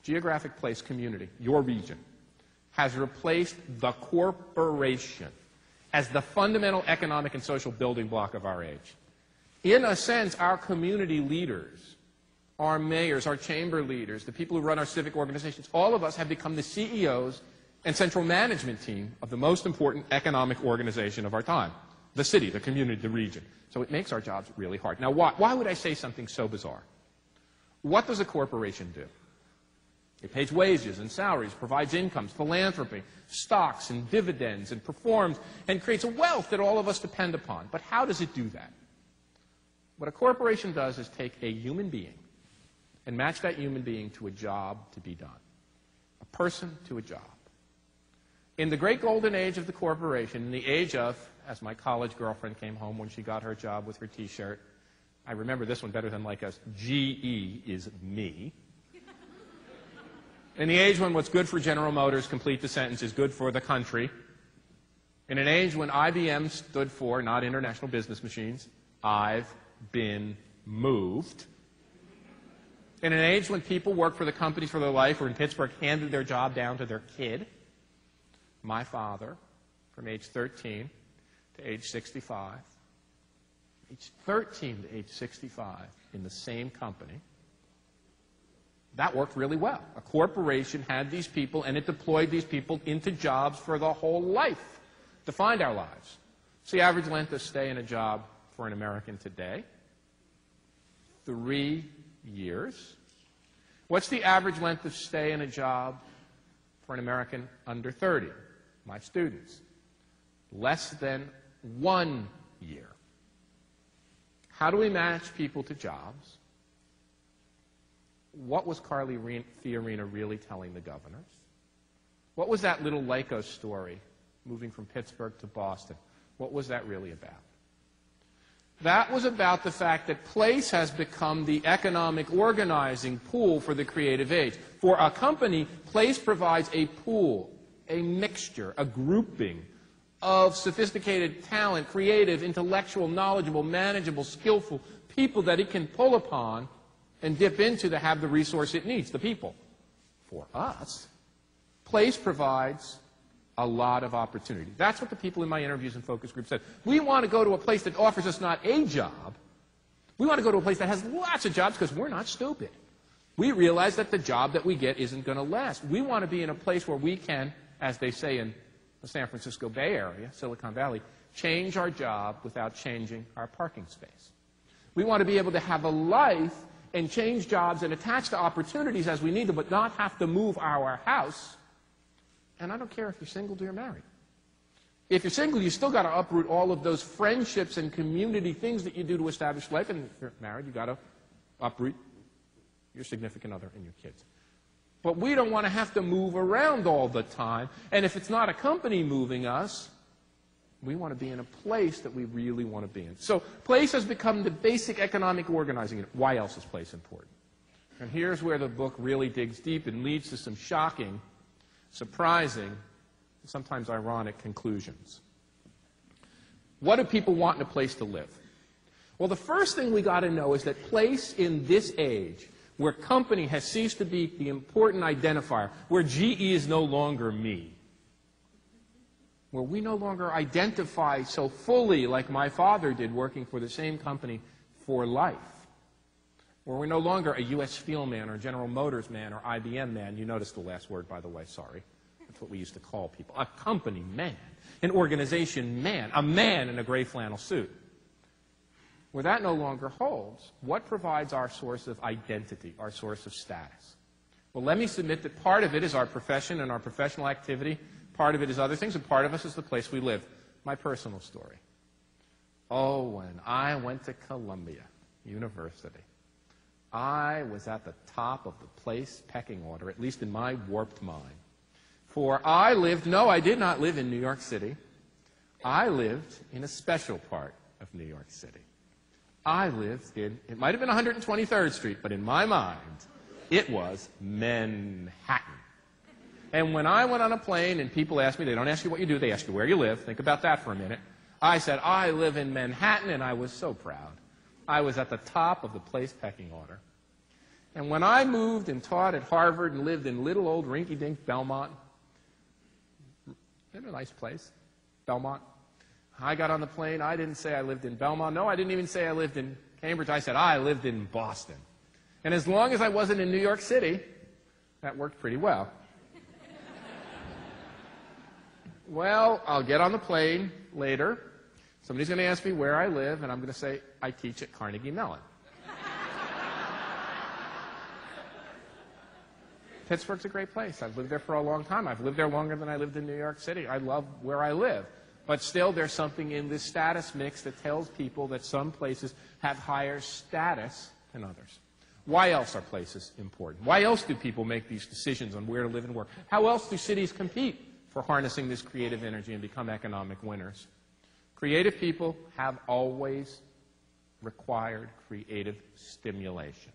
geographic place community, your region, has replaced the corporation as the fundamental economic and social building block of our age. In a sense, our community leaders, our mayors, our chamber leaders, the people who run our civic organizations, all of us have become the CEOs and central management team of the most important economic organization of our time, the city, the community, the region. So it makes our jobs really hard. Now, why would I say something so bizarre? What does a corporation do? It pays wages and salaries, provides incomes, philanthropy, stocks and dividends, and performs and creates a wealth that all of us depend upon. But how does it do that? What a corporation does is take a human being and match that human being to a job to be done. A person to a job. In the great golden age of the corporation, in the age of, as my college girlfriend came home when she got her job with her T-shirt, I remember this one better than like us, GE is me. In the age when what's good for General Motors, complete the sentence, is good for the country. In an age when IBM stood for, not International Business Machines, I've been moved. In an age when people work for the companies for their life, or in Pittsburgh, handed their job down to their kid, my father, from age 13 to age 65, age 13 to age 65, in the same company, that worked really well. A corporation had these people, and it deployed these people into jobs for the whole life, defined our lives. It's the average length of stay in a job for an American today. 3 years. What's the average length of stay in a job for an American under 30? My students. Less than 1 year. How do we match people to jobs? What was Carly Fiorina really telling the governors? What was that little Lyco story, moving from Pittsburgh to Boston? What was that really about? That was about the fact that place has become the economic organizing pool for the creative age. For a company, place provides a pool, a mixture, a grouping of sophisticated talent, creative, intellectual, knowledgeable, manageable, skillful people that it can pull upon and dip into to have the resource it needs, the people. For us, place provides a lot of opportunity. That's what the people in my interviews and focus groups said. We want to go to a place that offers us not a job. We want to go to a place that has lots of jobs because we're not stupid. We realize that the job that we get isn't going to last. We want to be in a place where we can, as they say in the San Francisco Bay Area, Silicon Valley, change our job without changing our parking space. We want to be able to have a life and change jobs and attach to opportunities as we need them, but not have to move our house. And I don't care if you're single or you're married. If you're single, you still got to uproot all of those friendships and community things that you do to establish life. And if you're married, you got to uproot your significant other and your kids. But we don't want to have to move around all the time. And if it's not a company moving us, we want to be in a place that we really want to be in. So place has become the basic economic organizing unit. Why else is place important? And here's where the book really digs deep and leads to some shocking, surprising, sometimes ironic conclusions. What do people want in a place to live? Well, the first thing we got to know is that place in this age, where company has ceased to be the important identifier, where GE is no longer me, where we no longer identify so fully like my father did working for the same company for life, where we're no longer a U.S. Steel man or General Motors man or IBM man. You noticed the last word, by the way, sorry. That's what we used to call people. A company man, an organization man, a man in a gray flannel suit. Where that no longer holds, what provides our source of identity, our source of status? Well, let me submit that part of it is our profession and our professional activity. Part of it is other things, and part of us is the place we live. My personal story. Oh, when I went to Columbia University, I was at the top of the place pecking order, at least in my warped mind. For I lived, no, I did not live in New York City. I lived in a special part of New York City. I lived in, it might have been 123rd Street, but in my mind, it was Manhattan. And when I went on a plane and people asked me, they don't ask you what you do, they ask you where you live. Think about that for a minute. I said, I live in Manhattan, and I was so proud. I was at the top of the place pecking order. And when I moved and taught at Harvard and lived in little old rinky-dink Belmont, in a nice place, Belmont, I got on the plane. I didn't say I lived in Belmont. No, I didn't even say I lived in Cambridge. I said I lived in Boston. And as long as I wasn't in New York City, that worked pretty well. Well, I'll get on the plane later. Somebody's going to ask me where I live, and I'm going to say I teach at Carnegie Mellon. Pittsburgh's a great place. I've lived there for a long time. I've lived there longer than I lived in New York City. I love where I live. But still, there's something in this status mix that tells people that some places have higher status than others. Why else are places important? Why else do people make these decisions on where to live and work? How else do cities compete for harnessing this creative energy and become economic winners? Creative people have always required creative stimulation.